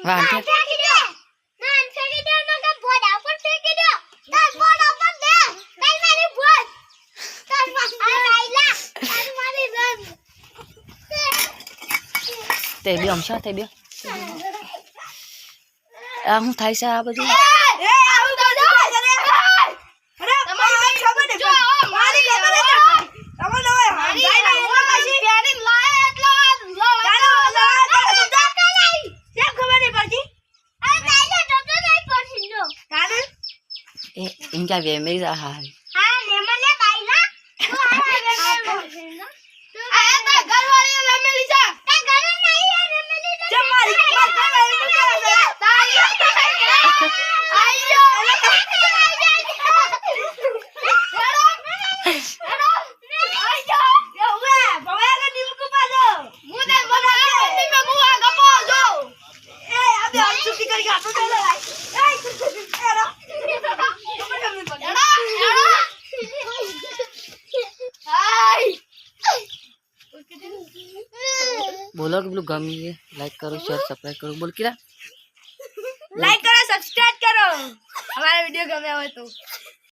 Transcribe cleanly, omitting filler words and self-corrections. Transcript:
વાંધો ફેંકી દો ના ફેંકી દો નકર બોડા ઉપર ફેંકી દો તાર બોડા ઉપર દે તાર મારી બોડ તાર આઈલા તાર મારી રન તે બે અમશા તે બે આ હું થાય છે આ બધું એ આવું તો જો અરે તમારી ખબર ને મારી ખબર ને તમને મારી જાય ને પછી પ્યારી લાય એટલો ચાલો સુધા કરાઈ કેમ ખબર નહીં પડતી અરે તાઈને તો નહીં પડતી નો કારણ એ ઇનકા વે મેરી હા હા ને મને બાઈલા તું આ પડતી નો આ તો ઘરવાળી રમેલી છે તે ઘર નહીં રમેલી છે જે મારી बोलो कि गमी है लाइक करो शेयर सब्सक्राइब करो बोल किरा लाइक करो सब्सक्राइब करो हमारा वीडियो गमे हो तो